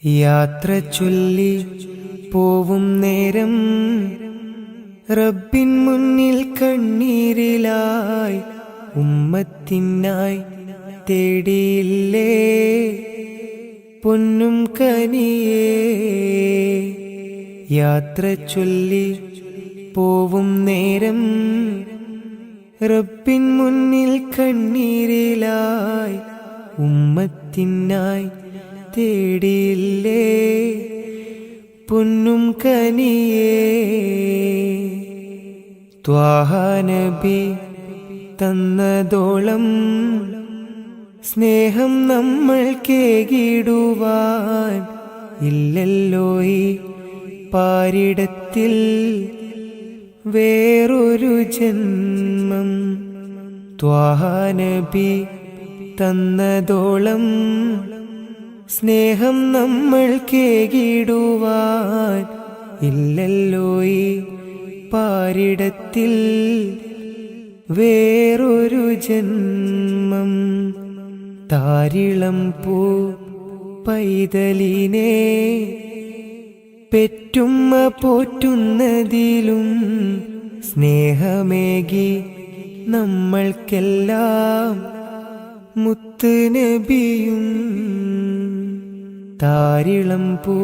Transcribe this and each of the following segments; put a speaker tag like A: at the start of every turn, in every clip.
A: യാത്ര ചൊല്ലി പോവും നേരം റബ്ബിൻ മുന്നിൽ കണ്ണീരിലായി ഉമ്മത്തിനായി തേടിയില്ലേ പൊന്നും കനിയേ. യാത്ര ചൊല്ലി പോവും നേരം റബ്ബിൻ മുന്നിൽ കണ്ണീരിലായി ഉമ്മത്തിനായി തേടിയില്ലേ പൊന്നും കനിയേ. ത്വാഹ നബി തന്നതോളം സ്നേഹം നമ്മൾ കേകിടുവാൻ ഇല്ലല്ലോ ഈ പാരിടത്തിൽ വേറൊരു ജന്മം. ത്വാഹ നബി തന്നതോളം സ്നേഹം നമ്മൾ കേകിടുവാൻ ഇല്ലല്ലോ ഈ പാരിടത്തിൽ വേറൊരു ജന്മം. താരിളം പൂ പൈതലിനെ പെറ്റുമ്മ പോറ്റുന്നതിലും സ്നേഹമേകി നമ്മൾക്കെല്ലാം മുത്ത് നബിയും. താരിളം പൂ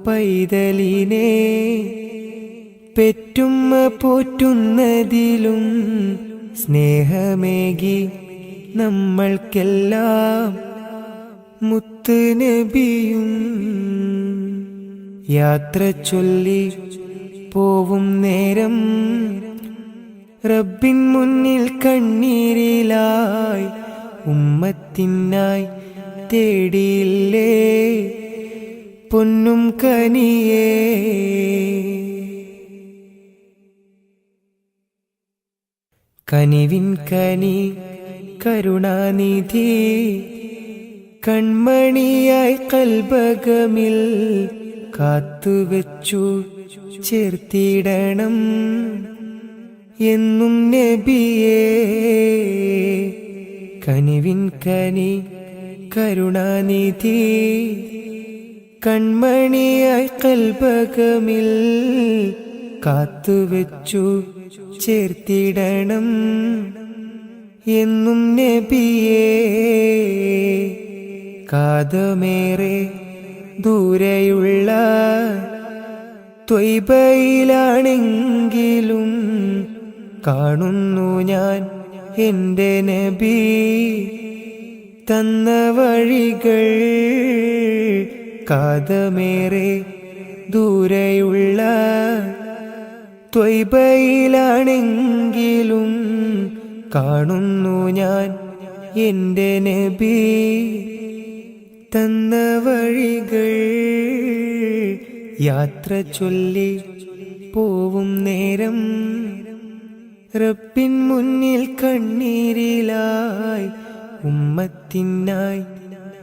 A: പൈതലിനെ പെറ്റുമ്മ പോറ്റുന്നതിലും സ്നേഹമേകി നമ്മൾക്കെല്ലാം മുത്ത് നബിയും. യാത്ര ചൊല്ലി പോവും നേരം റബ്ബിൻ മുന്നിൽ കണ്ണീരിലായി ഉമ്മത്തിനായി തേടിയില്ലേ പൊന്നും കനിയേ. കനിവിൻ കനി കരുണാനിധി കൺമണിയായി കൽബകമിൽ കാത്തുവെച്ചു ചേർത്തിടണം എന്നും നബിയേ. കനിവിൻ കനി കരുണാനിധി കൺമണിയായി കൽബകമിൽ കാത്തുവെച്ചു ചേർത്തിടണം എന്നും നബിയേ. കാതമേറെ ദൂരെയുള്ള ത്വയ്ബയിലാണെങ്കിലും കാണുന്നു ഞാൻ എൻ്റെ നബി തന്ന വഴികൾ. കാതമേറെ ദൂരെയുള്ള ത്വയ്ബയിലാണെങ്കിലും കാണുന്നു ഞാൻ എൻ്റെ നബി തന്ന വഴികൾ. യാത്ര ചൊല്ലി പോവും നേരം റബ്ബിൻ മുന്നിൽ കണ്ണീരിലായി ഉമ്മത്തിനായി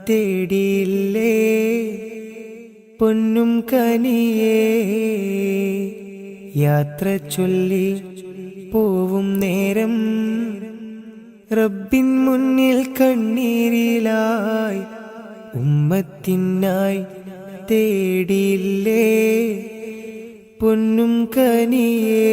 A: തേടിയില്ലേ പൊന്നും കനിയേ. യാത്ര ചൊല്ലി പോവും നേരം റബ്ബിൻ മുന്നിൽ കണ്ണീരിലായി ഉമ്മത്തിനായി തേടിയില്ലേ പൊന്നും കനിയേ.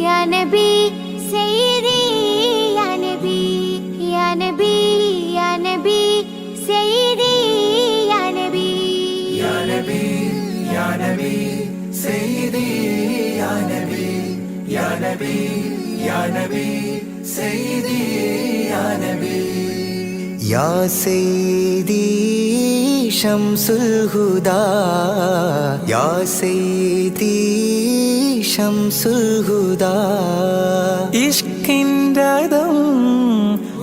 B: يا نبي سيدي يا نبي يا نبي يا نبي سيدي يا نبي
C: يا نبي يا نبي سيدي يا نبي يا نبي يا نبي سيدي يا نبي
A: يا سيدي ശംസുൽ ഹുദാ യാ സയ്യിദി ശംസുൽ ഹുദാ ഇഷ്കിൻറദം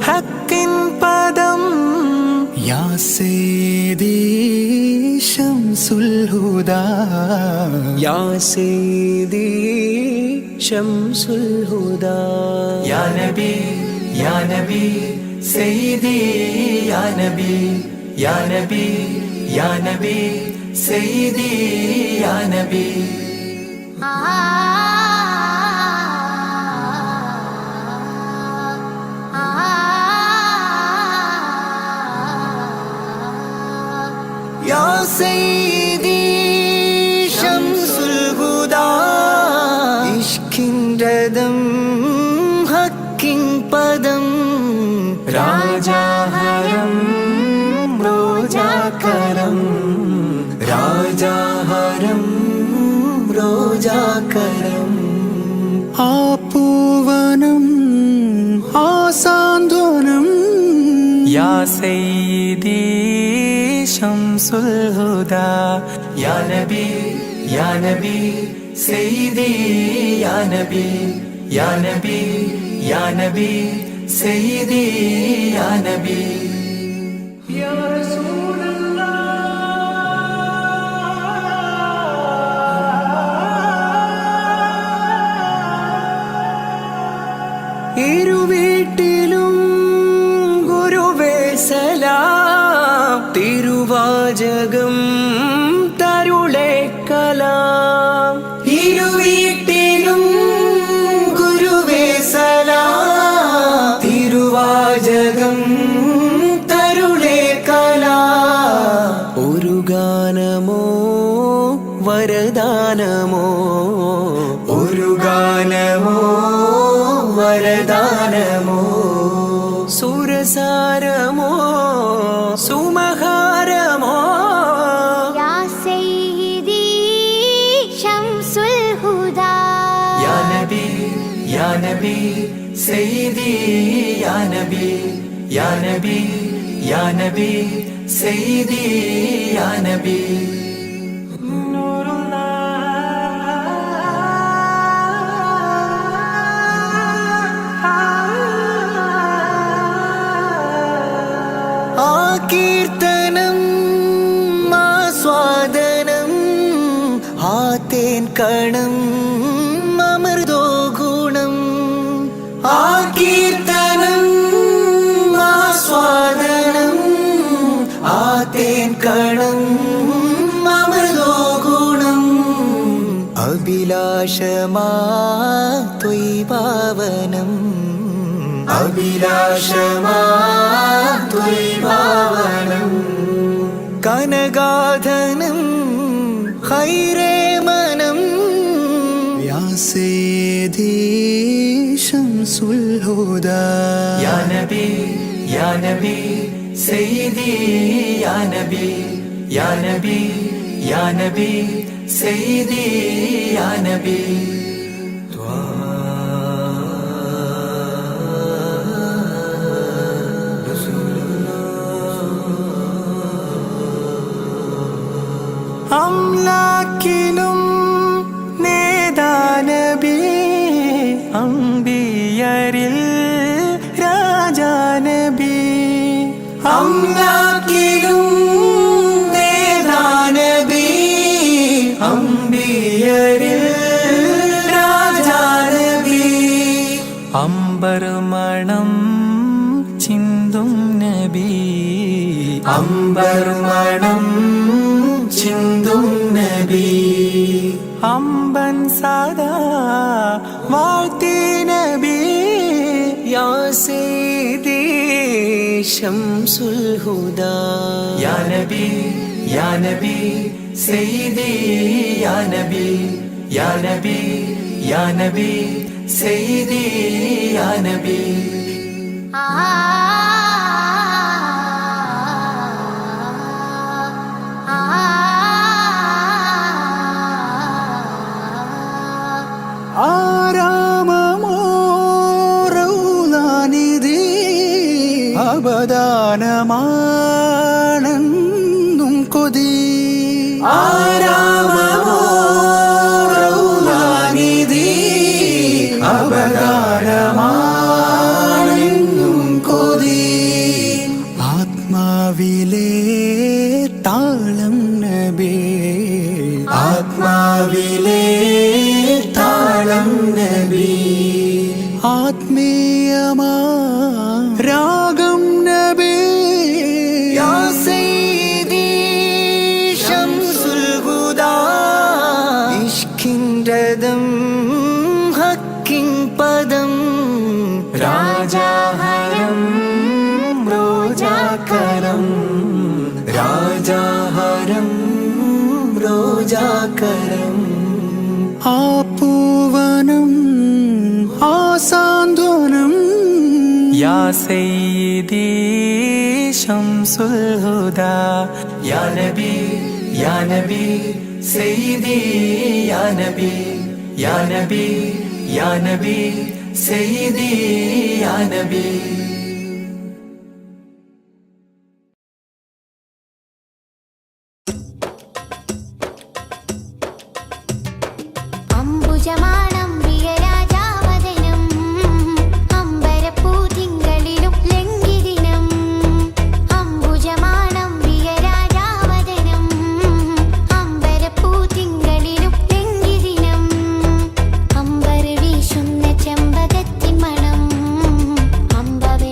A: ഹക്കിൻ പദം യാ സയ്യിദി ശംസുൽ ഹുദാ യാ സയ്യിദി ശംസുൽ ഹുദാ
C: യാ നബി യാ നബി സയ്യിദി യാ നബി യാ നബി യാ നബി സയ്യിദി യാ നബി
A: യാ സയ്യിദി ശംസുൽ ഹുദാ ഇഷ്കിൻറദം ഹക്കിൻ പദം
C: രാജാഹരം റോജാകരം രാജാഹരം റോജാകരം
A: ആ പൂവനം ആ സാന്ത്വനം
C: യാ സയ്യിദി ശംസുൽ ഹുദാ യാ നബി യാ നബി സയ്യിദി യാ നബി യാ നബി യാ നബി സയ്യിദി യാ നബി യാ
A: ഇരുവീട്ടിലും ഗുരുവേ സലാം തിരുവാചകം തരുളേ കലാം ഇരുവീട്ടിലും ഗുരുവേ സലാം തിരുവാചകം തരുളേ കലാം ഒരു ഗാനമോ വരദാനമോ
C: ഒരു ഗാനമോ വരദാനമോ
A: സുരസാരമോ സുമഹാരമോ
B: യാ സയ്യിദി ശംസുൽ ഹുദാ
C: യാ നബി യാ നബി സയ്യിദി യാ നബി യാ നബി യാ നബി സയ്യിദി യാ നബി
A: ആ കീർത്തനം ആസ്വാദനം ആ തേൻ കണം അമൃതോ ഗുണം ആ കീർത്തനം ആസ്വാദനം ആ തേൻ കണം അമൃതോ ഗുണം അഭിലാഷമാ ത്വയ്പാവനം
C: അഭിലാഷമാ ത്വയ്പാവനം
A: കനഗാധനം ഹൈരേ മനം യാ സയ്യിദി ശംസുൽ ഹുദാ
C: യാ നബി യാ നബി സയ്യിദി യാ നബി യാ നബി യാ നബി സയ്യിദി യാ നബി
A: അംലാക്കിലും നേദാനബി അംബിയരിൽ രാജാനബി അംലാക്കിലും നേദാനബി അംബിയരിൽ രാജാനബി അംബർ മണം ചിന്തും നബി
C: അംബർ മണം ചിന്തും നബി
A: അമ്പൻ സദാ വാഴ്ത്തി നബി യാ സയ്യിദി ശംസുൽ ഹുദാ
C: യാ നബി യാ നബി സയ്യിദി യാ നബി യാ നബി യാ നബി സയ്യിദി യാ നബി
A: ആരാമമോ റൗലാനിധി അബദാനമാണെന്നും കൊതി ആരാമമോ റൗളാനിധി അപകാരമാണെന്നും കൊതി ആത്മാവിലെ താളം നബി ആത്മാവിലെ താളം നബി ആത്മീയമാ രാഗം നബി യാ സയ്യിദി ശംസുൽ ഹുദാ ഇഷ്കിൻ രഥം ഹക്കിൻ പദം രാജാഹരം റോജാകരം രാജാഹരം റോജാകരം ആ പൂവനം ആ സാന്ത്വനം യാ സയ്യിദി ശംസുൽ ഹുദാ
C: യാ നബി യാ നബി സയ്യിദി യാ നബി യാ നബി യാ നബി സയ്യിദി യാ നബി
B: അംബുജമാണം പ്രിയരാജാവദനം അമ്പരപ്പൂതിങ്കളിലും ലംഘിദിനം അംബുജമാണം പ്രിയരാജാവദനം അമ്പരപ്പൂതിങ്കളിലും ലംഘിദിനം അമ്പർ വീശുന്ന ചെമ്പകത്തിൻ മണം അമ്പവ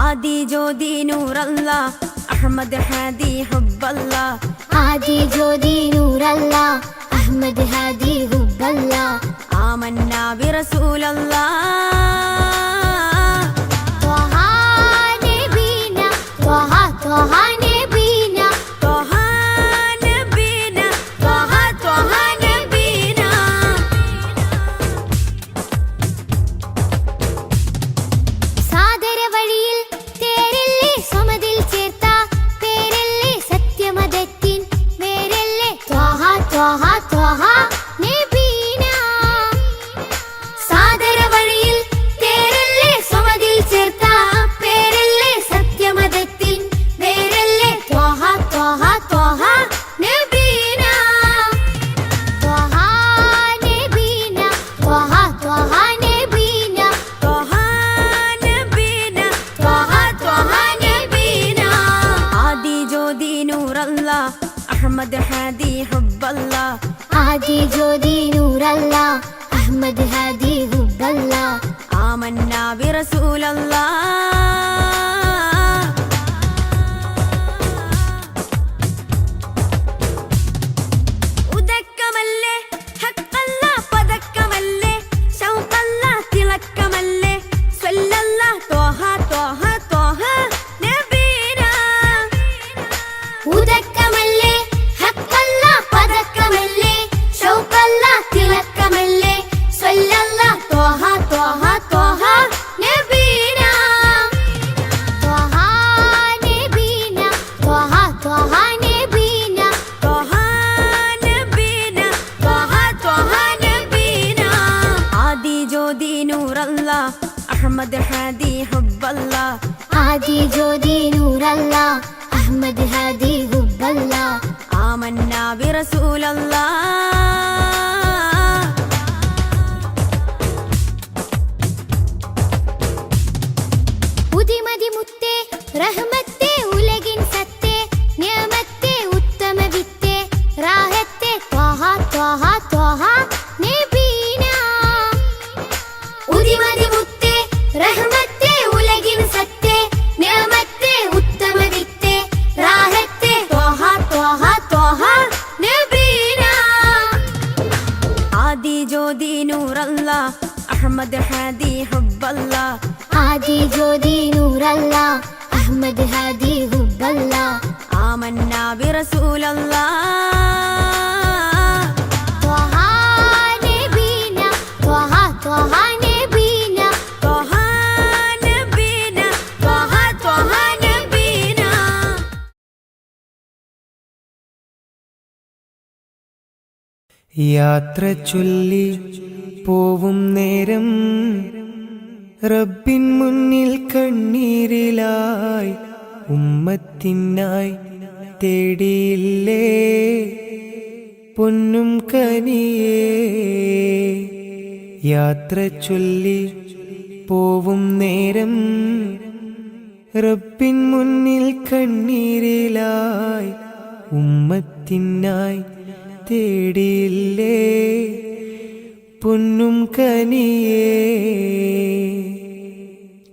D: ആദി ജ്യോതി നൂറല്ലാ അഹ്മദ് ഹാദി ഹുബ്ബല്ലാ
B: ആദി ജ്യോതി നൂറല്ലാ അഹ്മദ് ഹാദി ഹുബ്ബല്ലാ
D: ആമന്നാ ബിറസൂലല്ലാ
B: ത്വഹ നബീന ത്വഹ ത്വഹ നബീന
D: ത്വഹ നബീന ത്വഹ ത്വഹ നബീന
B: സാദര വഴിയിൽ തേരല്ലേ സമതിൽ ചേർത്ത പേരല്ലേ സത്യമതത്തിൻ വേരല്ലേ ത്വഹ ത്വഹ ത്വഹ നബീന സാദര വഴിയിൽ തേരല്ലേ സമതിൽ ചേർത്ത പേരല്ലേ സത്യമതത്തിൻ വേരല്ലേ ത്വഹ ത്വഹ ത്വഹ നബീന ത്വഹ നബീന ത്വഹ ത്വഹ നബീന
D: ത്വഹ നബീന
B: ത്വഹ ത്വഹ നബീന
D: ആദി ജ്യോതി നൂറല്ലാ അഹ്മദ് ഹാദി ഹുബ്ബല്ലാ
B: ആദി ജ്യോതി നൂറല്ലാ അഹ്മദ് ഹാദി ഹുബ്ബല്ലാ
D: ആമന്നാ ബിറസൂലല്ലാ ഉദക്കമല്ലേ ഹഖല്ലാ പദക്കമല്ലേ ശൗഖല്ലാ തിളക്കമല്ലേ സ്വല്ലല്ലാ ത്വഹ ത്വഹ ത്വഹ നബീന
B: ഉദക്കമല്ലേ ഹഖല്ലാ പദക്കമല്ലേ ശൗഖല്ലാ തിളക്കമല്ലേ സ്വല്ലല്ലാ ത്വഹ ത്വഹ ത്വഹ നബീന ത്വഹ നബീന ത്വഹ ത്വഹ നബീന
D: ത്വഹ നബീന ത്വഹ ത്വഹ നബീന ആദി ജ്യോതി നൂറല്ലാ അഹ്മദ് ഹാദി ഹുബ്ബല്ലാ
B: ആദി ജ്യോതി നൂറല്ലാ അഹ്മദ് ഹാദി ഹുബ്ബല്ലാ
D: ആമന്നാ ബിറസൂലല്ലാ
B: ഉദിമതി മുത്തേ റഹ്മത്തേ ഉലകിൻ സത്തേ നിയമത്തേ ഉത്തമ വിത്തേ റാഹത്തേ ത്വഹ ത്വഹ ത്വഹ നബീന ഉദിമതി മുത്തേ റഹ്മത്തേ ഉലകിൻ സത്തേ നിയമത്തേ ഉത്തമ വിത്തേ റാഹത്തേ ത്വഹ ത്വഹ ത്വഹ നബീന
D: ആദി ജ്യോതി നൂറല്ലാ അഹ്മദ് ഹാദി ഹുബ്ബല്ലാ
B: ആദി ജ്യോതി നൂറല്ലാ അഹ്മദ് ഹാദി ഹുബ്ബല്ലാ
D: ആമന്നാ ബിറസൂലല്ലാ
B: ത്വഹ നബീന ത്വഹ ത്വഹ നബീന
D: ത്വഹ നബീന ത്വഹ ത്വഹ നബീന
A: യാത്ര ചൊല്ലി പോവും നേരം റബ്ബിൻ മുന്നിൽ കണ്ണീരിലായി ഉമ്മത്തിനായി തേടിയില്ലേ പൊന്നും കനിയേ. യാത്ര ചൊല്ലി പോവും നേരം റബ്ബിൻ മുന്നിൽ കണ്ണീരിലായി ഉമ്മത്തിനായി തേടിയില്ലേ പൊന്നും കനിയേ.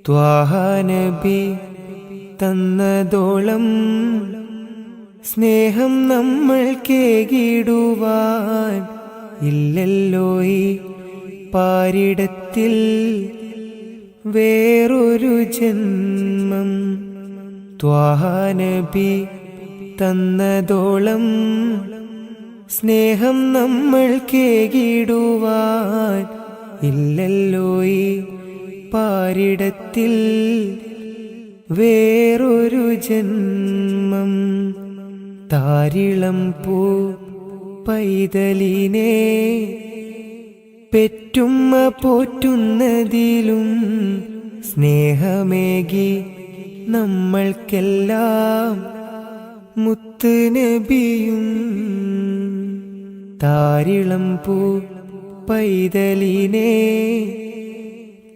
A: ത്വാഹ നബി തന്നതോളം സ്നേഹം നമ്മൾ കേകിടുവാൻ ഇല്ലല്ലോ ഈ പാരിടത്തിൽ വേറൊരു ജന്മം. ത്വാഹ നബി തന്നതോളം സ്നേഹം നമ്മൾ കേകിടുവാൻ ഇല്ലല്ലോ ഈ പാരിടത്തിൽ വേറൊരു ജന്മം. താരിളം പൂ പൈതലിനെ പെറ്റുമ്മ പോറ്റുന്നതിലും സ്നേഹമേകി നമ്മൾക്കെല്ലാം മുത്ത് നബിയും. താരിളം പൂ പൈതലിനെ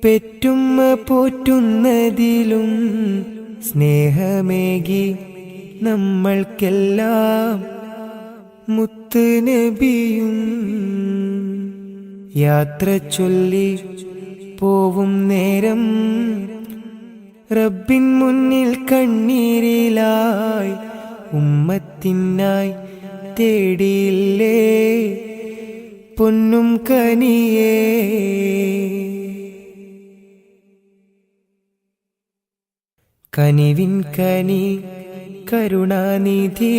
A: പെറ്റുമ്മ പോറ്റുന്നതിലും സ്നേഹമേകി നമ്മൾക്കെല്ലാം മുത്ത് നബിയും. യാത്ര ചൊല്ലി പോവും നേരം റബ്ബിൻ മുന്നിൽ കണ്ണീരിലായി ഉമ്മത്തിനായി തേടിയില്ലേ പൊന്നും കനിയേ. കനിവിൻ കനി കരുണാനിധി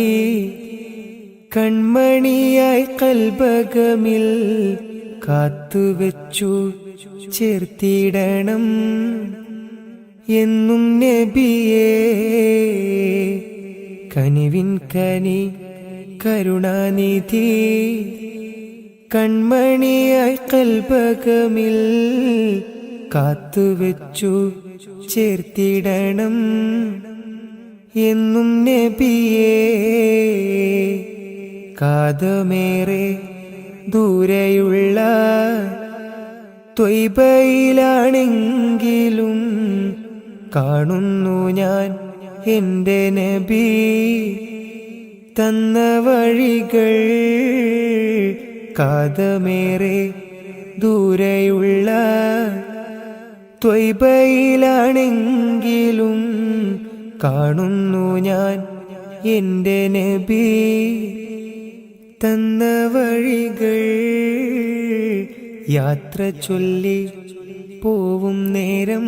A: കൺമണിയായി കൽബകമിൽ കാത്തുവെച്ചു ചേർത്തിടണം എന്നും നബിയേ. കനിവിൻ കനി കരുണാനിധി കൺമണിയായി കൽബകമിൽ കാത്തുവെച്ചു ചേർത്തിടണം എന്നും നബിയേ. കാതമേറെ ദൂരെയുള്ള ത്വയ്ബയിലാണെങ്കിലും കാണുന്നു ഞാൻ എൻ്റെ നബി തന്ന വഴികൾ. കാതമേറെ ദൂരെയുള്ള ത്വയ്ബയിലാണെങ്കിലും കാണുന്നു ഞാൻ എൻ്റെ നബി തന്ന വഴികൾ. യാത്ര ചൊല്ലി പോവും നേരം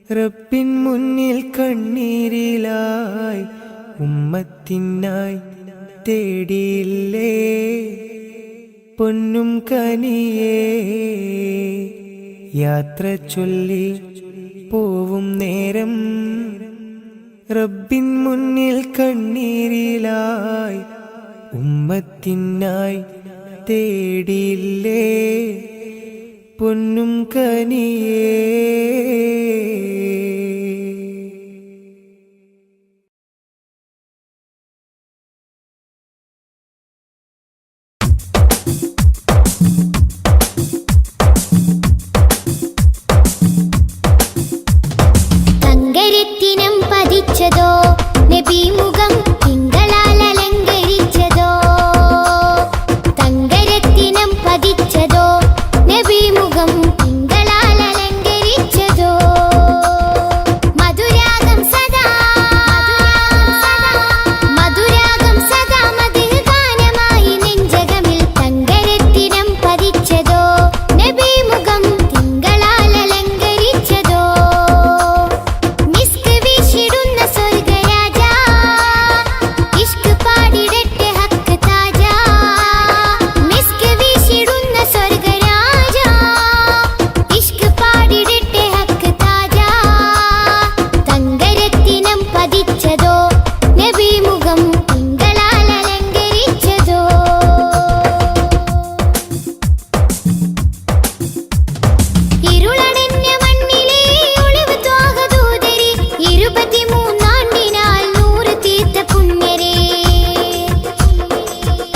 A: റബ്ബിൻ മുന്നിൽ കണ്ണീരിലായി ഉമ്മത്തിനായി തേടിയില്ലേ പൊന്നും കനിയേ. യാത്ര ചൊല്ലി പോവും നേരം റബ്ബിൻ മുന്നിൽ കണ്ണീരിലായി ഉമ്മത്തിനായി തേടിയില്ലേ പൊന്നും കനിയേ.
B: തങ്കരത്തിനം പതിച്ചതോ നബി മുഖം തിങ്കളാൽ അലങ്കരിച്ചതോ. തങ്കരത്തിനം പതിച്ചതോ നബി മുഖം തിങ്കളാൽ അലങ്കരിച്ചതോ. മധുരാഗം സദാ മധുരാഗം സദാ മധുര ഗാനമായി നെഞ്ചകമിൽ. തങ്കരത്തിനം പതിച്ചതോ നബി മുഖം തിങ്കളാൽ അലങ്കരിച്ചതോ. മിസ്ക് വീശിടുന്ന സ്വർഗരാജ ഇഷ്ക് പാടിടട്ടെ ഹക്ക് താജ. മിസ്ക് വീശിടുന്ന സ്വർഗരാജ ഇഷ്ക് പാടിടട്ടെ ഹക്ക് താജ. തങ്കരത്തിനം പതിച്ചതോ നബി മുഖം തിങ്കളാൽ അലങ്കരിച്ചതോ. ഇരുളടഞ്ഞ മണ്ണിലെ ഒളിവ് ത്വാഹദൂതരെ 23 നൂറ് തീർത്ത പുണ്യരെ.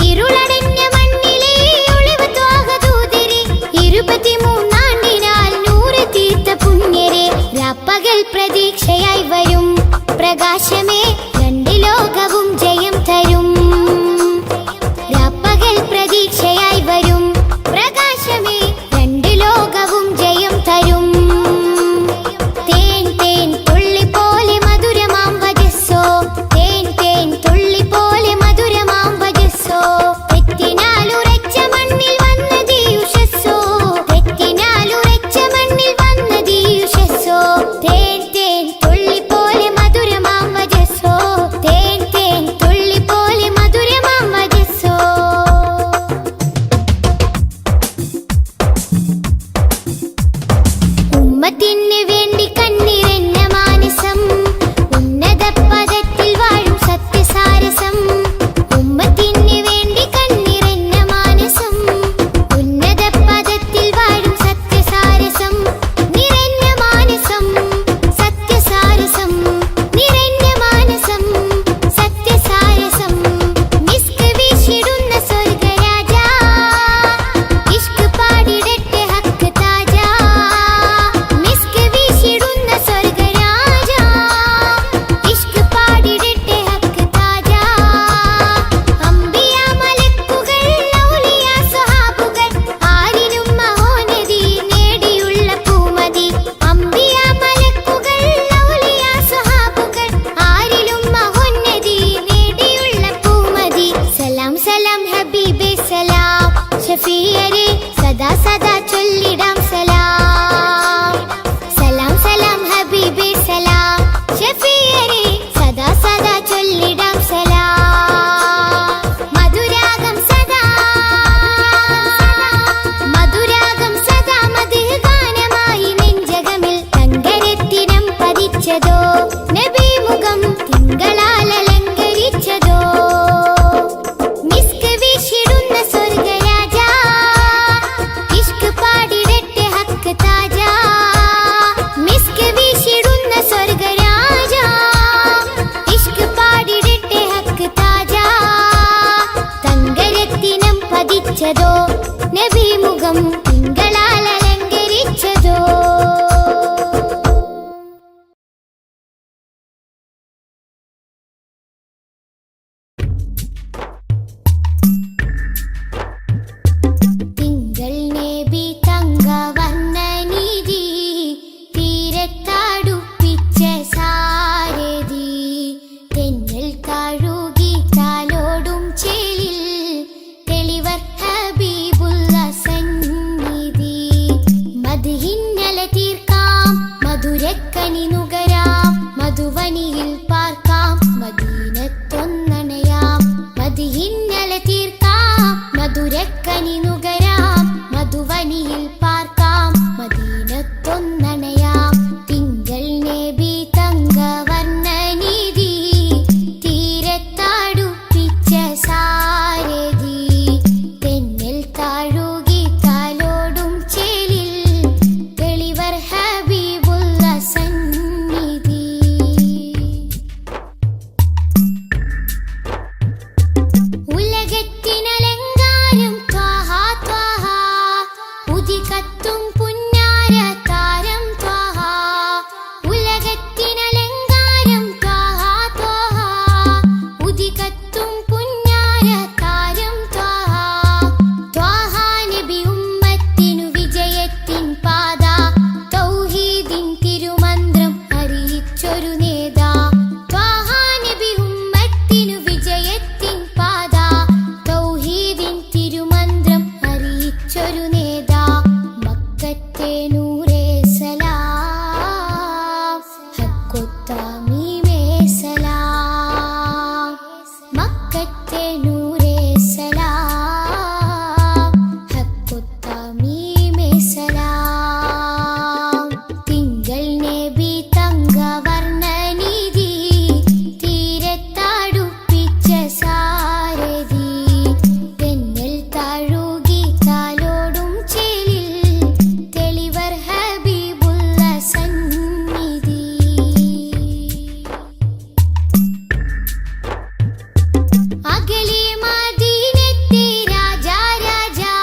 B: ഇരുളടഞ്ഞ മണ്ണിലെ ഒളിവ് ത്വാഹദൂതരെ 23 നൂറ് തീർത്ത പുണ്യരെ. രാപ്പകൽ പ്രതീക്ഷയായി വരും പ്രകാശമേ രണ്ട് ലോകവും ജയം തരും. രാപ്പകൽ പ്രതീക്ഷയായി വരും പ്രകാശമേ രണ്ട് ലോകവും ജയം തരും. തേൻ തേൻ തുള്ളി പോലെ മധുരമാം വജസ്സോ. തേൻ തേൻ തുള്ളി പോലെ മധുരമാം വജസ്സോ. തെറ്റിനാലുറച്ച മണ്ണിൽ വന്നത് യുഷസ്സോ. തെറ്റിനാലുറച്ച മണ്ണിൽ വന്നത് യുഷസ്സോ. തേൻ തേൻ തുള്ളി പോലെ മധുരമാം വജസ്സോ. തേൻ പതിച്ചതോ നബി മുഖം തിങ്കളാൽ അലങ്കരിച്ചതോ മിസ്ക് വീശിടുന്ന സ്വർഗരാജ ഇഷ്ക് പാടിടട്ടെ ഹക്ക് താജ മിസ്ക് വീശിടുന്ന സ്വർഗരാജ ഇഷ്ക് പാടിടട്ടെ ഹക്ക് താജ തങ്കരത്തിനം പതിച്ചതോ നബി മുഖം തിങ്കളാൽ അലങ്കരിച്ചതോ തിങ്കൾ നബി തങ്കവർണ്ണനിധി തീരത്തടുപ്പിച്ച സാരഥി തെന്നൽ കഴുകി താലോടും ചേലിൽ തെളിവർ ഹബീബുള്ള സന്നിധി മദ്ഹിന്നല തീർക്കാം മധുരക്കനി നുകരാം മധുവനിയിൽ പാർക്കാം മദീനത്തൊന്നണയാം മദ്ഹിന്നല തീർക്കാം മധുരക്കനി നുകരാം മധുവനിയിൽ പാർക്കാം മദീനത്തൊന്നണയാം തിങ്കൾ നബി തങ്കവർണ്ണനിധി തീരത്തടുപ്പിച്ച സാരഥി തെന്നൽ താഴുകി താലോടും ചേലിൽ തെളിവർ ഹബീബുള്ള സന്നിധി ഉലകത്തിനലങ്കാരം ത്വാഹ ത്വാഹ ഉദികത്തും പുന്നാര താരം ത്വാഹ ഉലകത്തിനലങ്കാരം ത്വാഹ ത്വാഹ ഉദികത്തും പുന്നാര താരം ത്വാഹ ത്വാഹ നബി ഉമ്മത്തിനു വിജയത്തിൻ പാത തൗഹീദിൻ തിരുമന്ത്രം അറിയിച്ചൊരു നേതാ ത്വാഹ നബി ഉമ്മത്തിനു വിജയത്തിൻ പാത തൗഹീദിൻ തിരുമന്ത്രം അറിയിച്ചൊരു നേതാ മക്കത്തെ നൂറേ സലാം ഹക്കൊത്താമീമേ സലാം മക്കത്തെ നൂറേ സലാം ഹക്കൊത്താമീമേ സലാം തിങ്കൾ നബി തങ്കവർണ്ണനിധി തീരത്തടുപ്പിച്ച സാരഥി തെന്നൽ താഴുകി താലോടും ചേലിൽ തെളിവർ ഹബീബുള്ള സന്നിധി അകലെ മദീനത്തെ രാജാ രാജാ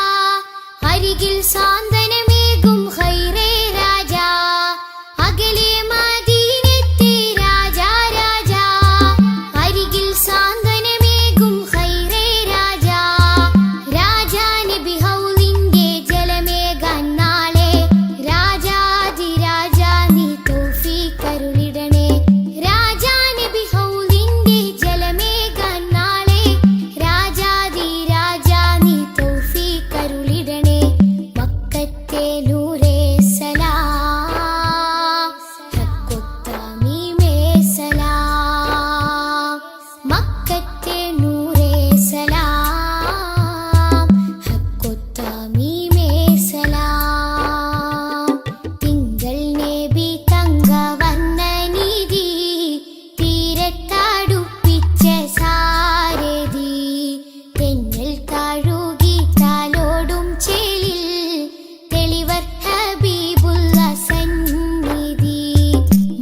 B: അരികിൽ സാന്ത്വനമേകും ഖൈറേ രാജാ അകലെ മദീനത്തെ രാജാ രാജാ അരികിൽ സാന്ത്വനമേകും ഖൈറേ രാജാ രാജാ നബി ഹൗലിന്റെ ജലമേകാൻ നാളെ രാജാതിരാജാ നീ തൗഫീഖരുളിടണേ രാജാ നബി ഹൗലിന്റെ ജലമേകാൻ നാളെ രാജാതിരാജാ നീ തൗഫീഖരുളിടണേ മക്കത്തെ നൂറേ സലാം ഹക്കൊത്താമീമേ സലാം മക്കത്തെ നൂറേ സലാം ഹക്കൊത്താമീമേ സലാം തിങ്കൾ നബി തങ്കവർണ്ണനിധി തീരത്തടുപ്പിച്ച സാരഥി തെന്നൽ താഴുകി താലോടും ചേലിൽ തെളിവർ ഹബീബുള്ള സന്നിധി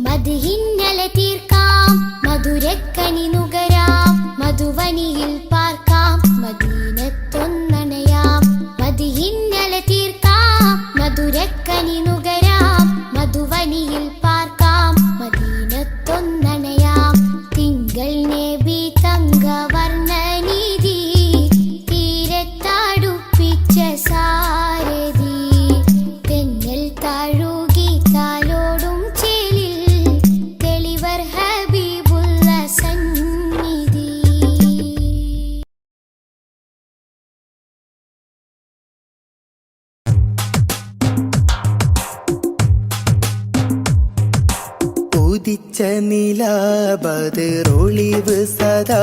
B: മദ്ഹിന്നല തീർക്കാം മധുരക്കനി നുകരാം മധുവനിയിൽ പാർക്കാം മദീനത്തൊന്നണയാം മദ്ഹിന്നല തീർക്കാം മധുരക്കനി നുകരാം മധുവനിയിൽ പാർക്കാം മദീനത്തൊന്നണയാം തിങ്കൾ നബി തങ്കവർണ്ണനിധി തീരത്തടുപ്പിച്ച സാരഥി തെന്നൽ താഴുകി താലോടും ചേലിൽ തെളിവർ ഹബീബുള്ള സന്നിധി
A: ഉദിച്ച നിലാബതിറൊളിവ് സദാ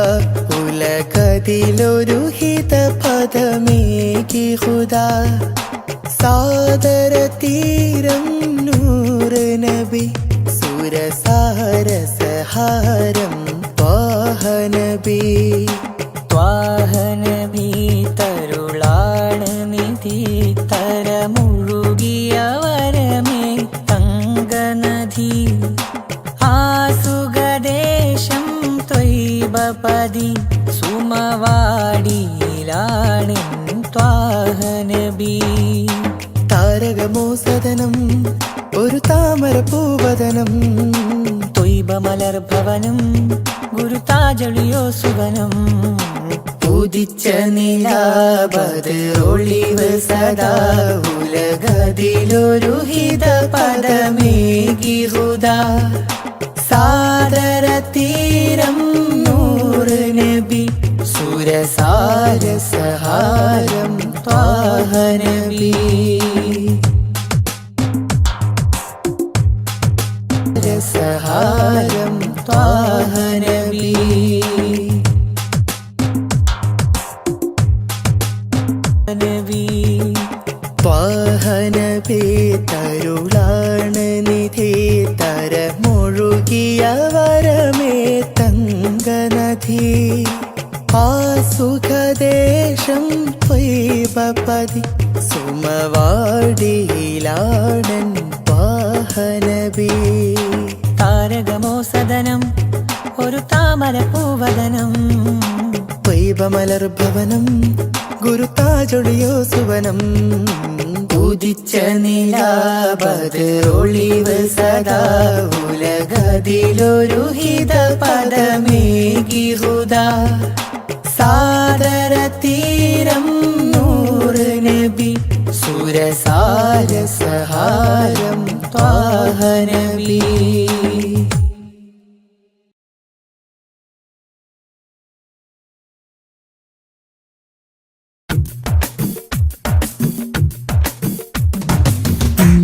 A: ഉലകതിലൊരു ഹിതപദമേകി ഹുദാ സാദര തീരം നൂറ് നബി സുര സുരസാരസഹാരം ത്വാഹനബി
E: ത്വാഹനബി തരുളാണ് നിധി തരമുഴുകിയ വരമേ തങ്കനദി ആസുഖദേശം ത്വയ്ബപതി സുമവാടിയിലാണ് ത്വാഹനബി
A: താരകമോ സദനം ഒരു താമര പൂവദനം
E: ത്വയ്ബ മലർഭവനം ഗുരുതാജളിയോ സുവനം
A: ഉദിച്ച നിലാബദറൊളിവ് സദാ ഉലകതിലൊരു ഹിത പദമേകി ഹുദാ സാദര തീരം നൂറ് നബി സുരസാരസഹാരം ത്വാഹനബി സഹാരം ത്വാഹനബി ത്വാഹനബി തരുളാണ് നിധി തരമൊഴുകിയ വരമേ തങ്കനദി ആസുഖദേശം ത്വയ്ബപതി സുമവാടിയിലാണൻ ത്വാഹനബി
E: താരകമോ സദനം ഒരു താമര പൂവദനം
A: ത്വയ്ബമലർഭവനം ഗുരുതാജൊളിയോ സുവനം ഉദിച്ച നിലാബദറൊളിവ് സദാ ഉലകതിലൊരു ഹിത പദമേകി ഹുദാ സാദര തീരം നൂറ് നബി സുരസാരസഹാരം ത്വാഹനബി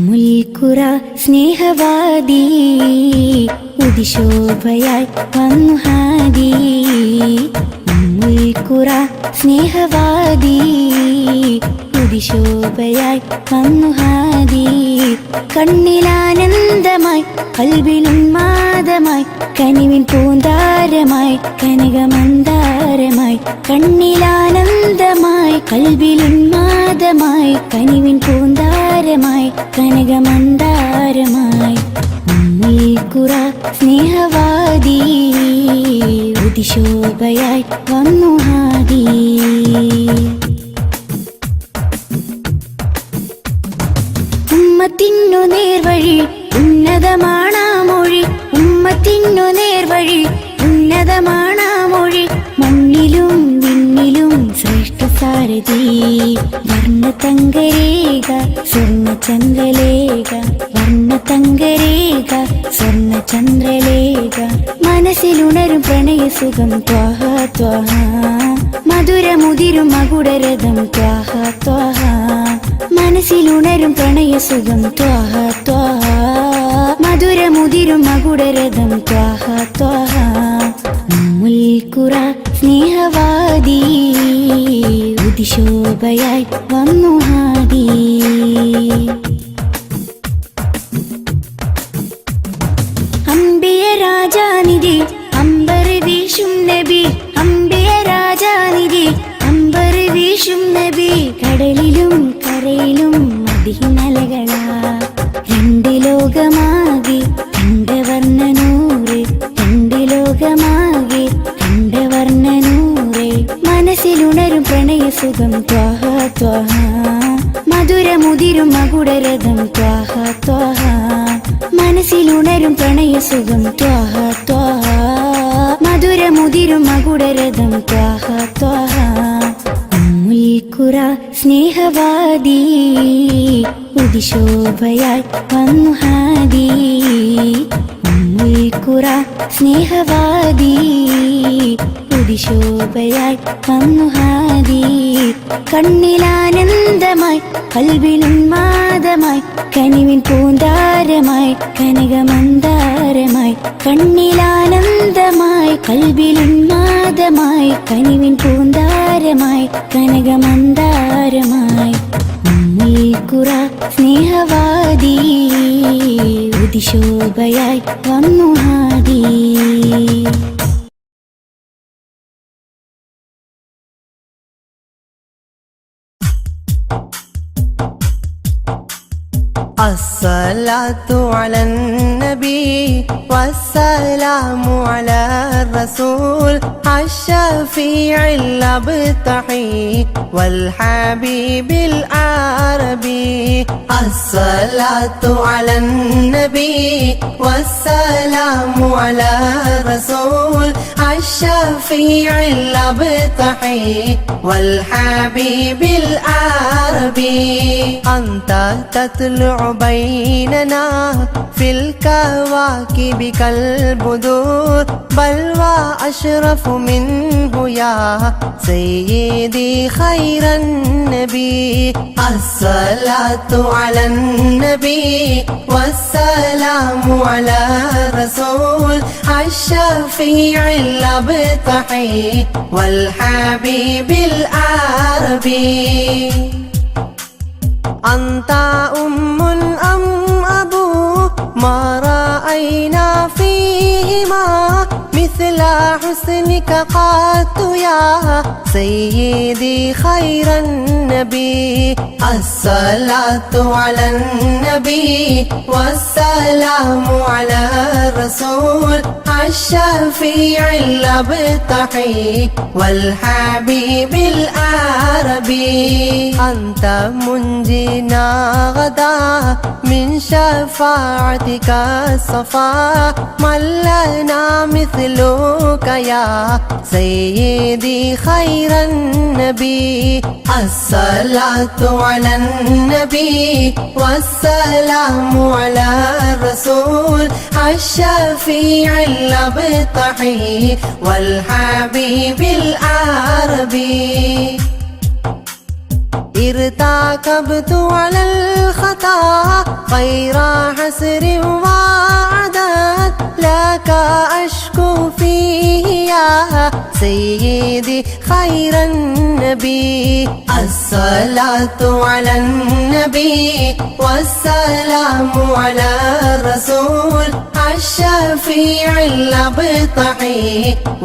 B: മുൽക്കുറ സ്നേഹവാദി ഉദിശോഭയായി വന്നു ഹാദി മുൽക്കുറ സ്നേഹവാദി ഉദിശോഭയായി വന്നു ഹാദി കണ്ണിലാനന്ദമായി കൽവിലുന്മാദമായി കനിവിൻ പൂന്താരമായി കനകമന്ദാരമായി കണ്ണിലാനന്ദമായി കൽവിലുന്മാദമായി കനിവിൻ പൂന്താരമായി കനകമന്ദാരമായി മുൽക്കുറ സ്നേഹവാദി ഉദിശോഭയായി വന്നു ഹാദി ഉമ്മത്തിനു നേർവഴി ഉന്നതമാണാ മൊഴി ഉമ്മത്തിനു നേർവഴി ഉന്നതമാണാ മൊഴി മണ്ണിലും വിണ്ണിലും ശ്രേഷ്ഠ സാരഥി വർണ്ണതങ്കരേഖ സ്വർണ്ണചന്ദ്രലേഖ വർണ്ണതങ്കരേഖ സ്വർണ്ണചന്ദ്രലേഖ മനസ്സിലുണരും പ്രണയസുഖം ത്വാഹ ത്വാഹ മധുരമുതിരും മകുടരഥം ത്വാഹ ത്വാഹ മനസ്സിലുണരും പ്രണയസുഖം ത്വാഹ ത്വാഹ മധുരമുതിരും മകുടരഥം ത്വാഹ ത്വാഹ മുൽക്കുറ സ്നേഹവാദി ഉദിശോഭയായി വന്നു ഹാദി അംബിയ രാജാനിധി അമ്പർ വീശും നബി അംബിയ രാജാനിധി അമ്പർ വീശും നബി കടലിലും കരയിലും മദീനലകളാ രണ്ട് ലോകമാകെ കണ്ടവർണ്ണനൂറ് രണ്ട് ലോകമാകെ കണ്ടവർണ്ണനൂറ് മനസ്സിലുണരും പ്രണയസുഖം ത്വാഹ ത്വാഹ മധുരമുതിരും മകുടരഥം ത്വാഹ ത്വാഹ മനസ്സിലുണരും പ്രണയസുഖം ത്വാഹ ത്വാഹ മധുരമുതിരും മകുടരഥം ത്വാഹ ത്വാഹ മുൽക്കുറ സ്നേഹവാദി ഉദിശോഭയായി വന്നു ഹാദി മുൽക്കുറ സ്നേഹവാദി ഉദിശോഭയായി വന്നു ഹാദി കണ്ണിലാനന്ദമായി കൽവിലുന്മാദമായി കനിവിൻ പൂന്താരമായി കനകമന്ദാരമായി കണ്ണിലാനന്ദമായി കൽബിലുന്മാദമായി കനിവിൻ പൂന്താരമായി കനകമന്ദാരമായി ഉമ്മീൽക്കുറ സ്നേഹവാദി ഉദിശോഭയായി വന്നു ഹാദി.
A: الصلاة على النبي والسلام على الرسول الشفيع الأبتحي والحبيب العربي. الصلاة على النبي والسلام على الرسول الشفيع الأبتحي والحبيب العربي. أنت تطلع بيننا في الكواكب كالبدور بل وأشرف منه يا سيدي خير النبي. الصلاة على النبي والسلام على الرسول الشفيع الأبتحي والحبيب العربي. أنت أم أم أبو ما رأينا فيهما مثل حسنك قط يا سيدي خير النبي. الصلاة على النبي والسلام على الرسول الشفيع الأبتحي والحبيب العربي. أنت منجينا غدا من شفاعتك الصفا من لنا مثلك يا سيدي خير النبي. الصلاة على النبي والسلام على الرسول الشفيع الأبتحي والحبيب العربي. ارتكبت على الخطا غير حسر وعدد لك أشكو فيه يا سيدي خير النبي. الصلاة على النبي والسلام على الرسول الشفيع الأبتحي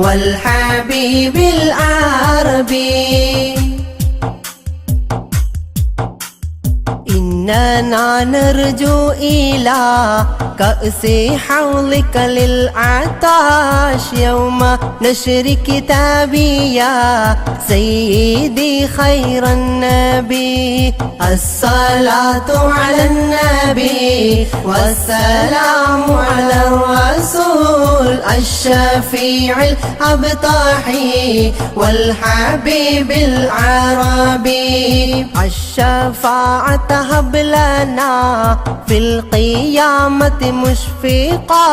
A: والحبيب العربي. إننا نرجو إلى كأس حوضك للعطاش يوم نشر كتابي يا سيدي خير النبي. الصلاة على النبي والسلام على الرسول الشفيع الأبتحي والحبيب العربي. الشفاعة هب لنا في القيامة مشفقا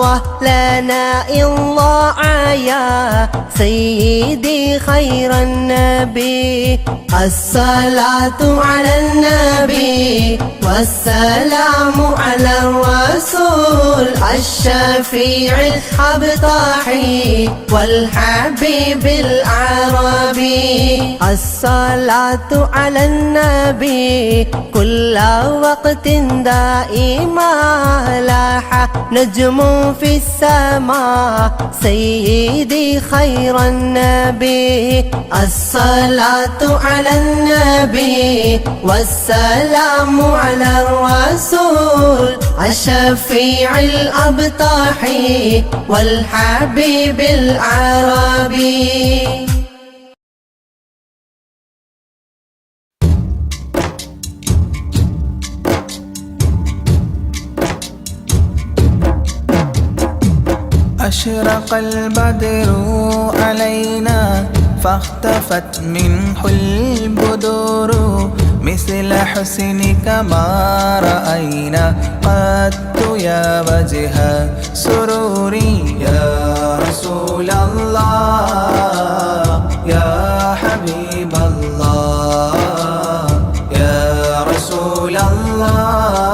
A: ولنا إن ضاع يا سيدي خير النبي. الصلاة على النبي والسلام على الرسول الشفيع الأبتحي والحبيب العربي. الصلاة على النبي كل وقت دائما لاح نجم في السماء سيدي خير النبي. الصلاة على النبي والسلام على الرسول الشفيع الأبتحي والحبيب العربي.
F: أشرق البدر علينا فاختفت منه البدور مثل حسنك ما رأينا قط يا وجه سروري. يا رسول الله يا حبيب الله يا رسول الله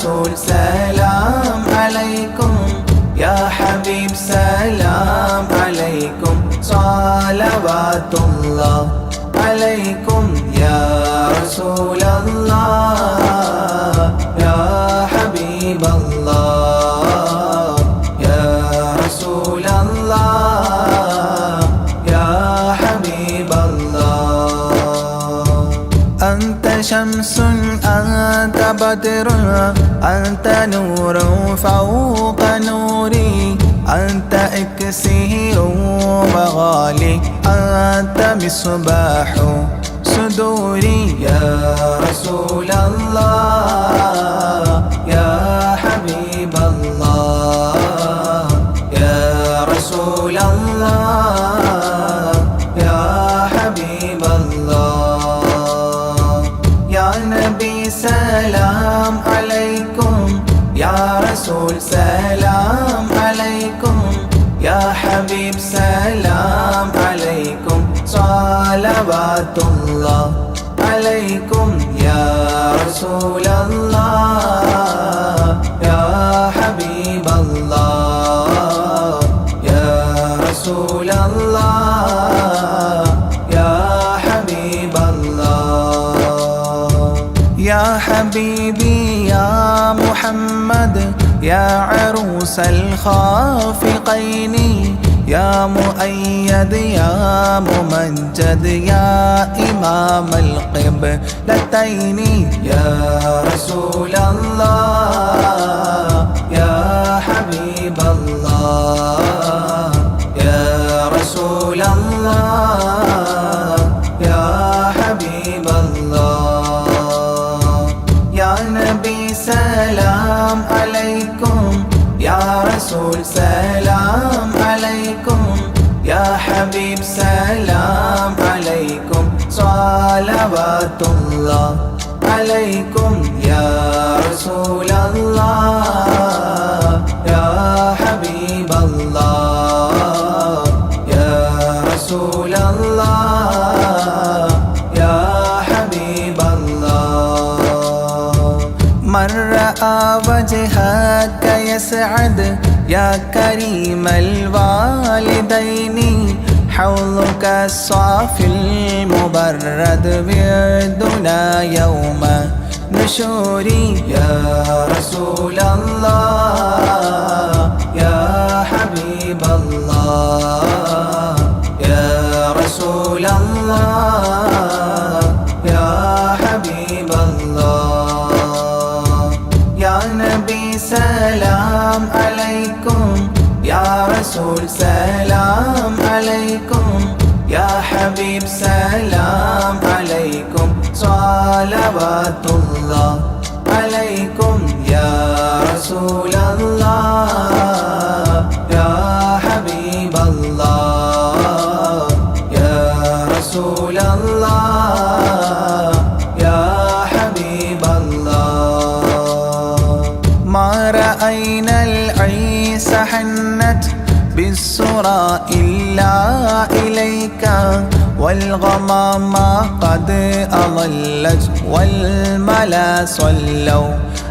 F: رسول سلام عليكم يا حبيب سلام عليكم صلوات الله عليكم يا رسول الله يا حبيب الله يا رسول الله يا حبيب الله أنت شمس أنت بدر أنت نور فوق نوري أنت إكسير وغالي أنت مصباح صدوري يا رسول الله يا حبيب الله يا رسول الله يا حبيب الله يا نبي سلام عليكم يا رسول سلام عليكم يا حبيب سلام عليكم صلوات الله عليكم يا رسول الله يا حبيب الله يا رسول الله يا حبيب الله يا حبيبي يا محمد يا عروس الخافقين يا مؤيد يا ممجد يا إمام القبلتين يا رسول الله يا حبيب الله يا رسول الله يا حبيب الله يا نبي سلام عليكم يا رسول سلام عليكم يا حبيب سلام عليكم صلوات الله عليكم يا رسول الله يا حبيب الله يا رسول الله يا حبيب الله من رأى وجهك يسعد يا كريم الوالدين حوضك الصافي المبرد بيدنا يوم نشوري يا رسول الله يا حبيب الله يا رسول الله يا حبيب الله يا نبي سلام عليكم يا رسول سلام عليكم يا حبيب سلام عليكم صلوات الله عليكم يا رسول الله يا حبيب الله يا رسول الله يا حبيب الله ما رأينا العيس حنت بالسرى إلا إليك والغمام قد أضلت والملا صلوا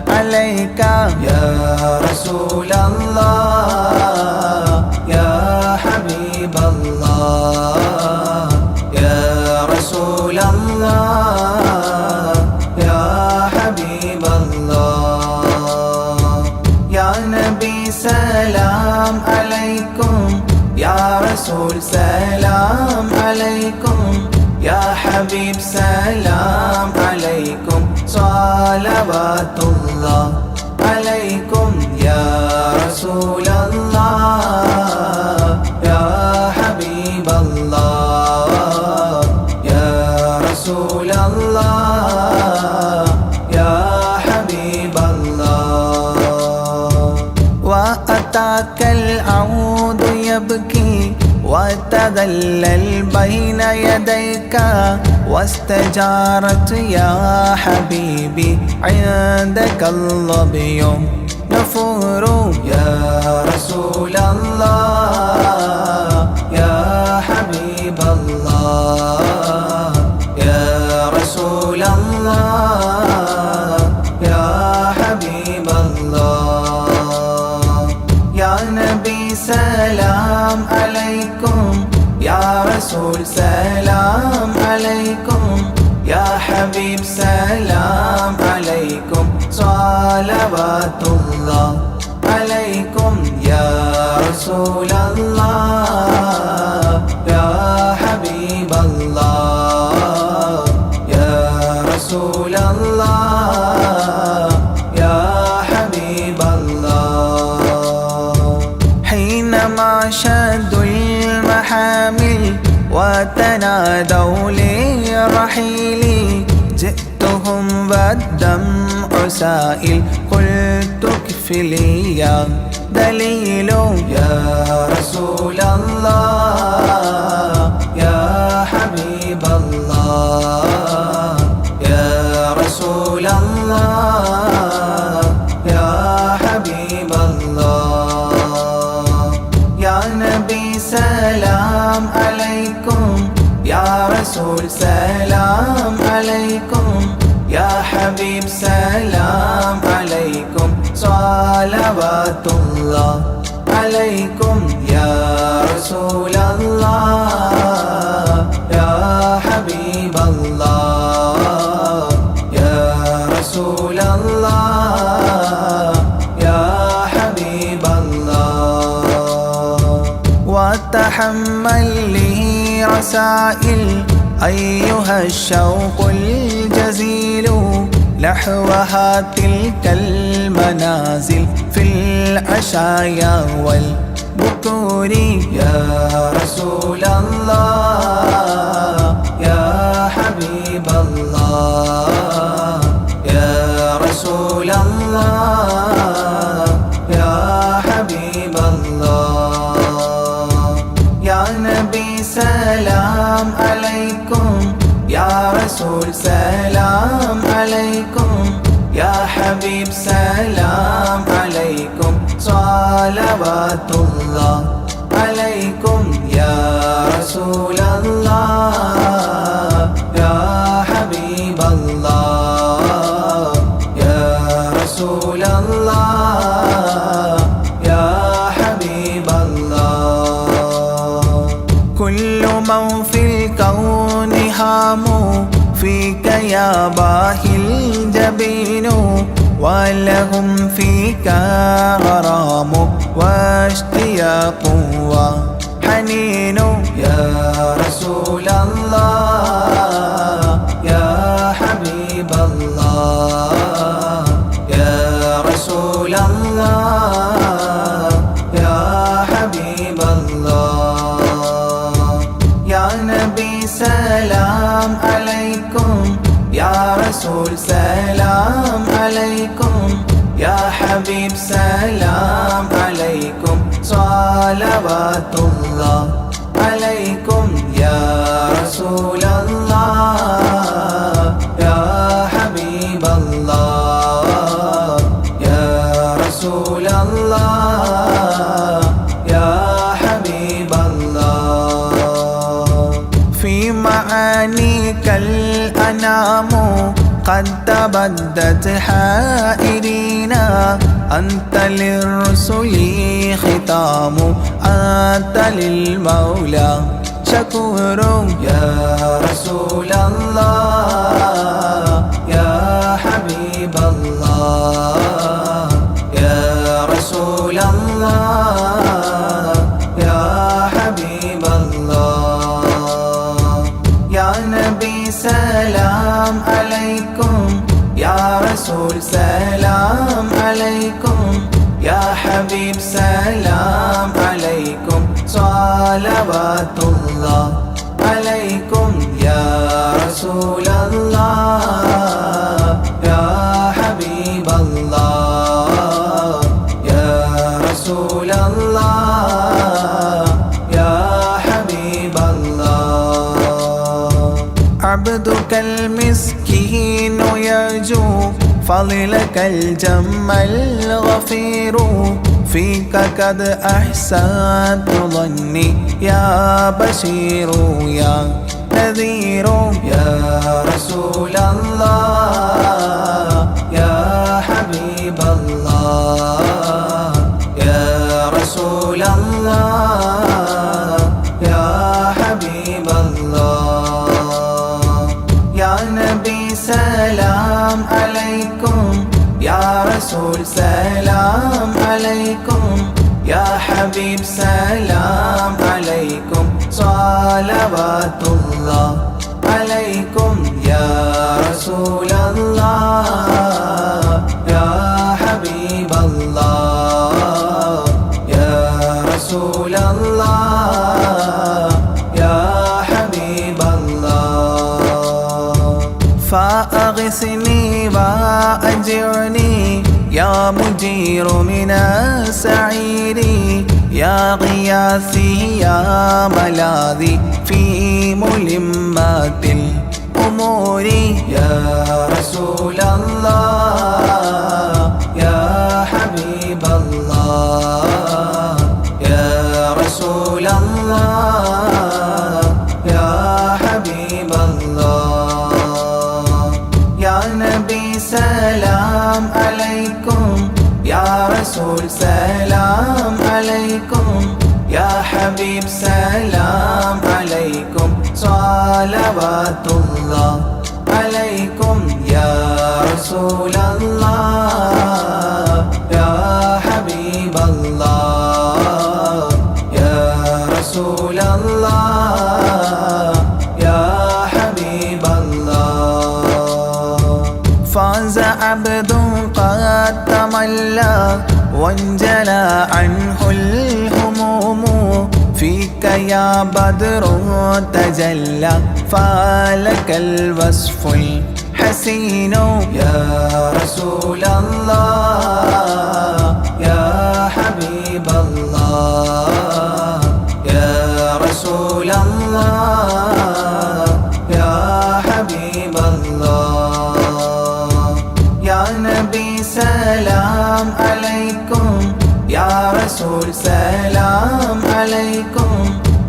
F: عليك يا رسول الله يا حبيب الله يا رسول الله يا حبيب الله يا نبي سلام عليكم يا رسول سلام عليكم يا حبيب سلام عليكم صلوات الله عليكم يا رسول الله يا حبيب الله يا رسول الله يا حبيب الله وأتاك العود يبكي وتذلل بين يديك واستجارت يا حبيبي عندك الظبي نفور يا رسول الله يا حبيب الله يا رسول الله يا حبيب حبيب سلام عليكم صلوات الله عليكم يا رسول الله يا حبيب الله يا رسول الله يا حبيب الله حينما شدوا المحامل وتنادوا لرحيلي جئتهم والدمع سائل قلت كفلي يا دليل يا رسول الله يا حبيب الله يا رسول الله يا حبيب الله يا نبي سلام عليكم يا رسول سلام عليكم يا حبيب سلام عليكم صلوات الله عليكم يا رسول الله يا حبيب الله يا رسول الله يا حبيب الله وتحمل لي رسائل أيها الشوق الجزيل نحوها تلك المنازل في العشايا والبكور يا رسول الله يا حبيب الله يا رسول الله يا حبيب الله يا نبي سلام عليكم يا رسول سلام عليكم يا حبيب سلام عليكم صلوات الله عليكم يا رسول الله يا حبيب الله يا رسول الله يا حبيب الله كل من في الكون هام فيك يا باهي الجبين ولهم فيك غرام واشتياق وحنين يا رسول الله يا حبيب الله يا رسول الله يا حبيب الله يا نبي سلام عليكم يا رسول سلام عليكم يا حبيب سلام عليكم صلوات الله عليكم يا رسول الله يا حبيب الله يا رسول الله يا حبيب الله في معانيك الأنام قد تبدت حائرين أنت للرسل ختام أنت للمولى شكور يا رسول الله يا حبيب الله يا رسول الله يا حبيب الله يا نبي سلام عليكم يا رسول سلام عليكم يا حبيب سلام عليكم صلوات الله عليكم يا رسول الله يا حبيب الله يا رسول الله يا حبيب الله عبدك المسكين يرجو فضلك الجم الغفير فيك قد أحسنت ظني يا بشير يا نذير يا رسول الله يا حبيب الله يا رسول الله يا حبيب الله يا نبي സലാം അലൈക്കും യാ റസൂൽ സലാം അലൈക്കും യാ ഹബീബ് സലാം അലൈക്കും സ്വലവാതുല്ലാഹ് അലൈക്കും യാ റസൂലല്ലാഹ് യാ ഹബീബല്ലാഹ് യാ റസൂലല്ലാഹ് യാ ഹബീബല്ലാഹ് ഫഅഗ്സിനി വഅജ്ഉനി يا مجير من السعير يا غياثي يا ملاذي في ملمات الأمور يا رسول الله يا حبيب الله يا رسول الله يا حبيب الله يا نبي سلام عليكم يا رسول سلام عليكم يا حبيب سلام عليكم صلوات الله عليكم يا رسول الله يا حبيب الله يا رسول الله يا حبيب الله فاز عبد قد تملى وانجلى عنه الهموم فيك يا بدر تجلى فلك الوصف الحسين يا رسول الله يا حبيب الله يا رسول الله يا حبيب الله يا نبي سلام عليكم يا رسول سلام عليكم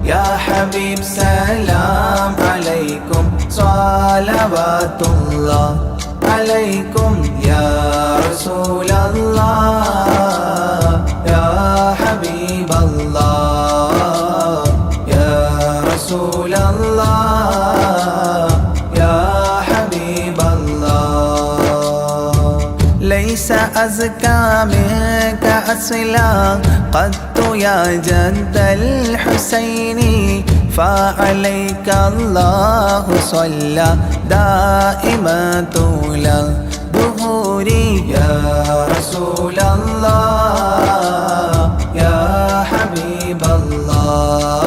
F: يا حبيب سلام عليكم صلوات الله عليكم يا رسول الله يا حبيب الله يا رسول الله يا حبيب الله ليس أزكى منك أصلا قدت يا جد الحسين فعليك الله صلى دائما طول الدهور يا رسول الله يا حبيب الله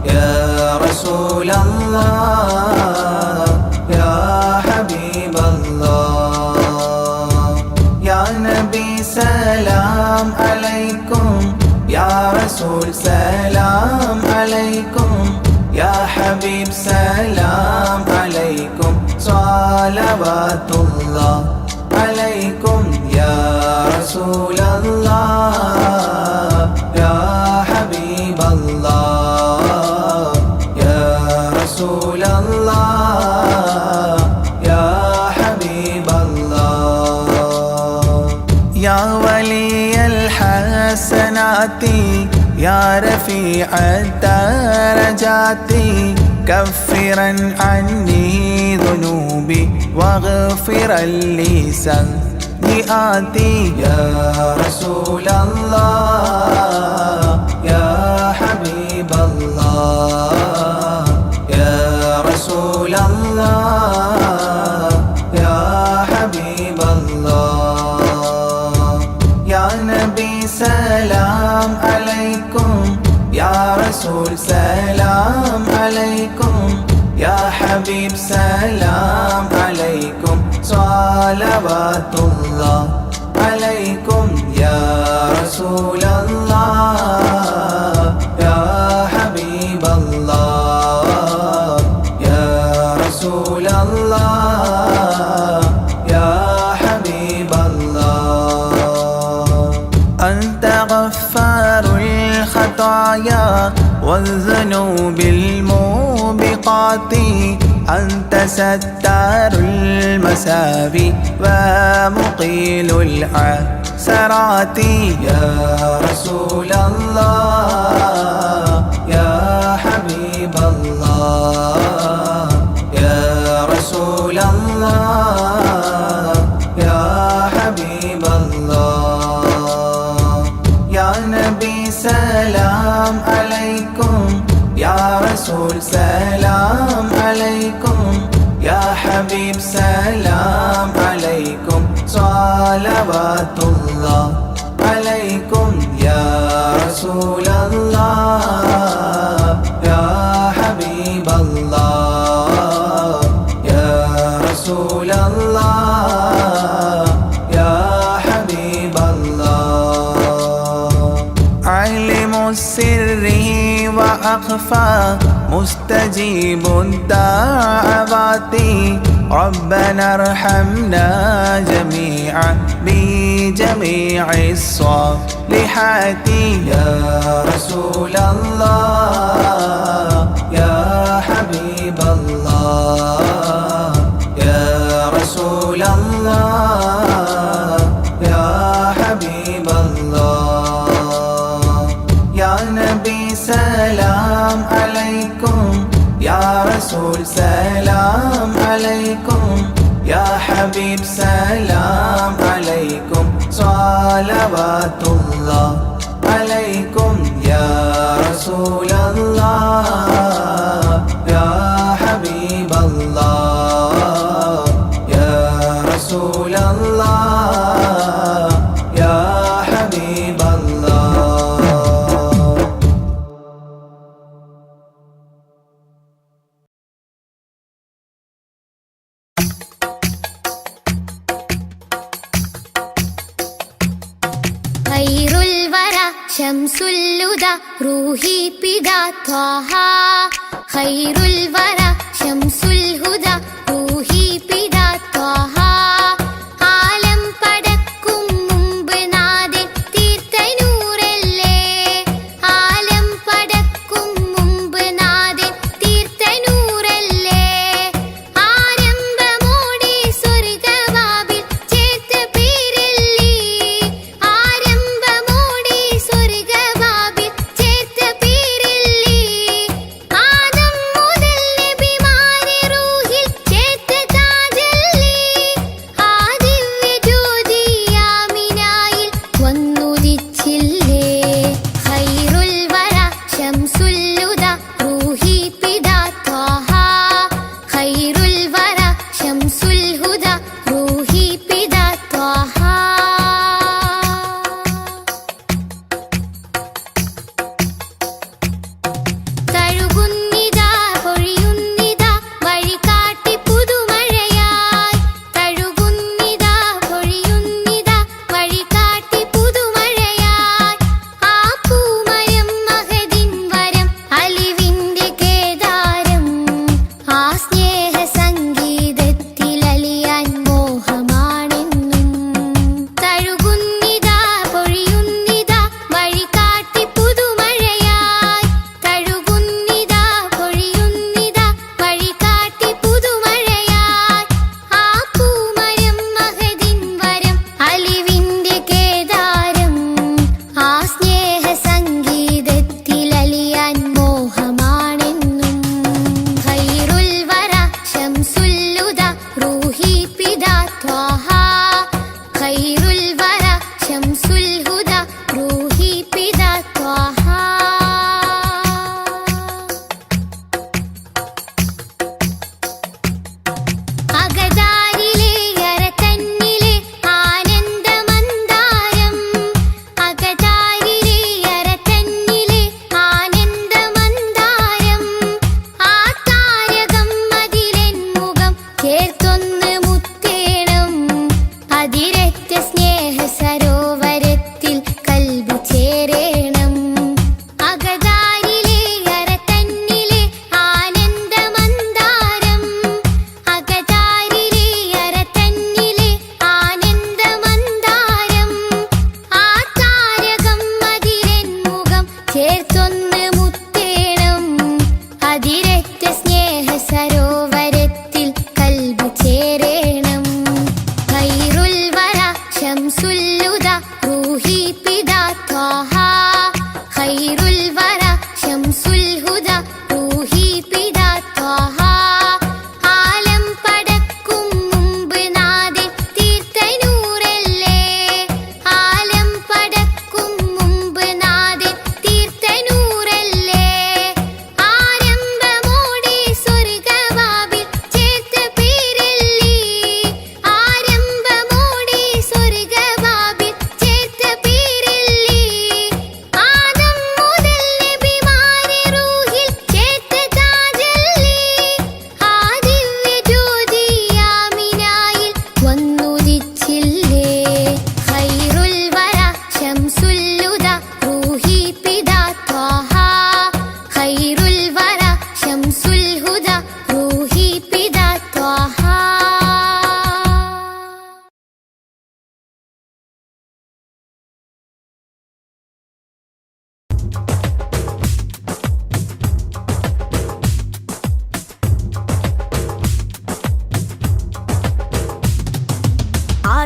F: يا رسول الله يا حبيب الله يا نبي سلام عليكم يا رسول سلام عليكم يا حبيب سلام عليكم صلوات الله عليكم يا رسول الله يا حبيب الله يا رسول الله يا حبيب الله يا ولي الحسنات يا رفيع الدرجات كفرا عني ذنوبي واغفرا لي سيئاتي يا رسول الله يا حبيب الله يا رسول الله يا حبيب الله يا نبي سلام عليكم يا رسول سلام عليكم يا حبيب سلام عليكم صلوات الله عليكم يا رسول الله يا حبيب الله يا رسول الله يا حبيب الله أنت غفار الخطايا والذنوب الموبقات أنت ستار المساوي ومقيل العثرات يا رسول الله يا حبيب الله يا رسول الله يا حبيب الله يا نبي سلام عليكم يا رسول سلام عليكم يا حبيب سلام عليكم صلوات الله عليكم يا رسول الله يا حبيب الله يا رسول الله يا حبيب الله علم السر وأخفى مستجيب الدعوات ربنا ارحمنا جميعا بجميع الصالحات يا رسول الله يا حبيب الله يا رسول الله يا حبيب الله يا نبي سلام عليكم يا رسول سلام عليكم يا حبيب سلام عليكم صلوات الله عليكم يا رسول الله يا حبيب الله يا رسول الله يا حبيب الله
B: خير الورى شمس الهدى روحي بدا طه خير الورى شمس الهدى روحي بدا طه ആലം പടക്കും മുമ്പ് നാഥൻ തീർത്ത നൂറല്ലേ ആലം പടക്കും മുമ്പ് നാഥൻ തീർത്ത നൂറല്ലേ ആരംഭമോടെ സ്വർഗവാതിൽ ചേർത്ത പേരല്ലേ ആരംഭമോടെ സ്വർഗവാതിൽ ചേർത്ത പേരല്ലേ ആദം മുതൽ നബിമാരെ റൂഹിൽ ചേർത്ത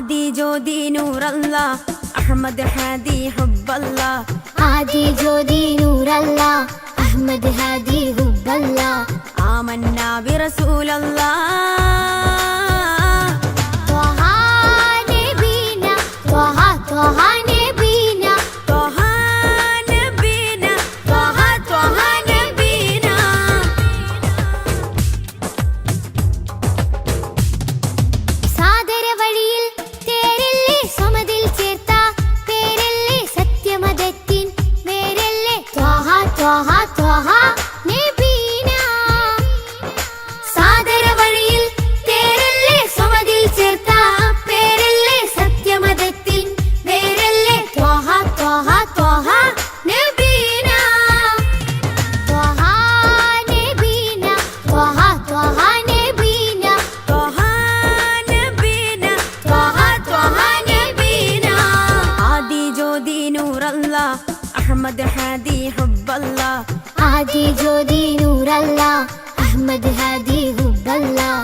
D: आदि ज्योति नूर अल्लाह अहमद हादी हुब्ब अल्लाह
B: आदि ज्योति नूर अल्लाह अहमद हादी हुब्ब अल्लाह
D: आमन्ना बिरसूल अल्लाह
B: त्वहा नबीना त्वहा त्वहा नबीना
D: त्वहा नबीना त्वहा त्वहा नबीना
B: സാദര വഴിയിൽ തേരല്ലേ സമതിൽ ചേർത്ത പേരല്ലേ സത്യമതത്തിൻ വേരല്ലേ ത്വഹ ത്വഹ ത്വഹ നബീന സാദര വഴിയിൽ തേരല്ലേ സമതിൽ ചേർത്ത പേരല്ലേ സത്യമതത്തിൻ വേരല്ലേ ത്വഹ ത്വഹ ത്വഹ നബീന ത്വഹ നബീന ത്വഹ ത്വഹ നബീന
D: त्वहा नबीना त्वहा त्वहा नबीना आदि ज्योति नूर अल्लाह अहमद हादी हुब्ब अल्लाह
B: आदि ज्योति नूर अल्लाह अहमद हादी हुब्ब अल्लाह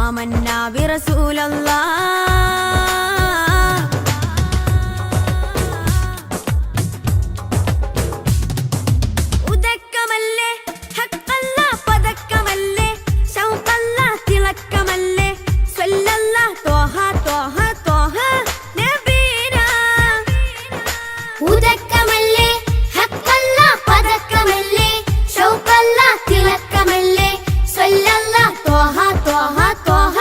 D: आमन्ना बिरसूल अल्लाह ഉദക്കമല്ലേ ഹക്കല്ല പദക്കമല്ലേ ശൗഖല്ല തിളക്കമല്ലേ സ്വല്ലല്ല ത്വഹ ത്വഹ ത്വഹ നബീന
B: ഉദക്കമല്ലേ ഹക്കല്ല പദക്കമല്ലേ ശൗഖല്ല തിളക്കമല്ലേ സ്വല്ലല്ല ത്വഹ ത്വഹ ത്വഹ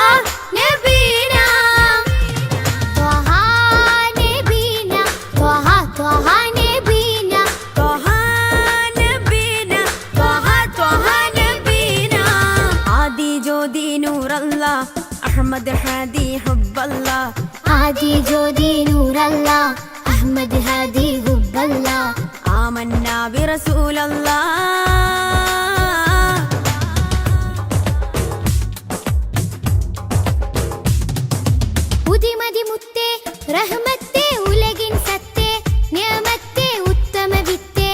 B: നബീന ത്വഹ നബീന ത്വഹ ത്വഹ നബീന
D: ത്വഹ നബീന ത്വഹ ത്വഹ നബീന ആദി ജ്യോതി നൂർ അല്ലാഹ് അഹ്മദ് ഹാദി ഹുബ്ബ അല്ലാഹ്
B: आदि ज्योति नूर अल्लाह अहमद हादी हुब्ब अल्लाह
D: ആമന്നാ ബിറസൂൽ അല്ലാഹ്
B: ഉദിമതി മുത്തേ റഹ്മത്തേ ഉലകിൻ സത്തേ നിയമത്തേ ഉത്തമ വിത്തേ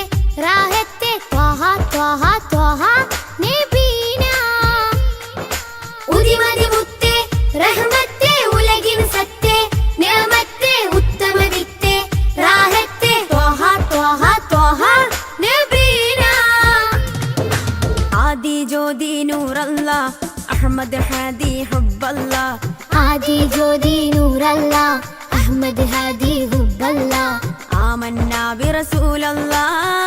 B: റാഹത്തേ ത്വഹ ത്വഹ ത്വഹ നബീന ഉദിമതി മുത്തേ റഹ്മത്തേ ഉലകിൻ സത്തേ നിയമത്തേ ഉത്തമ വിത്തേ റാഹത്തേ ത്വഹ ത്വഹ ത്വഹ നബീന
D: ആദി ജ്യോതി നൂർ അല്ലാഹ് അഹ്മദ് ഹാദി ഹുബ്ബ അല്ലാഹ്
B: आदि ज्योति नूर अल्लाह अहमद हादी हुब्ब अल्लाह
D: ആമന്നാ ബിറസൂൽ അല്ലാഹ്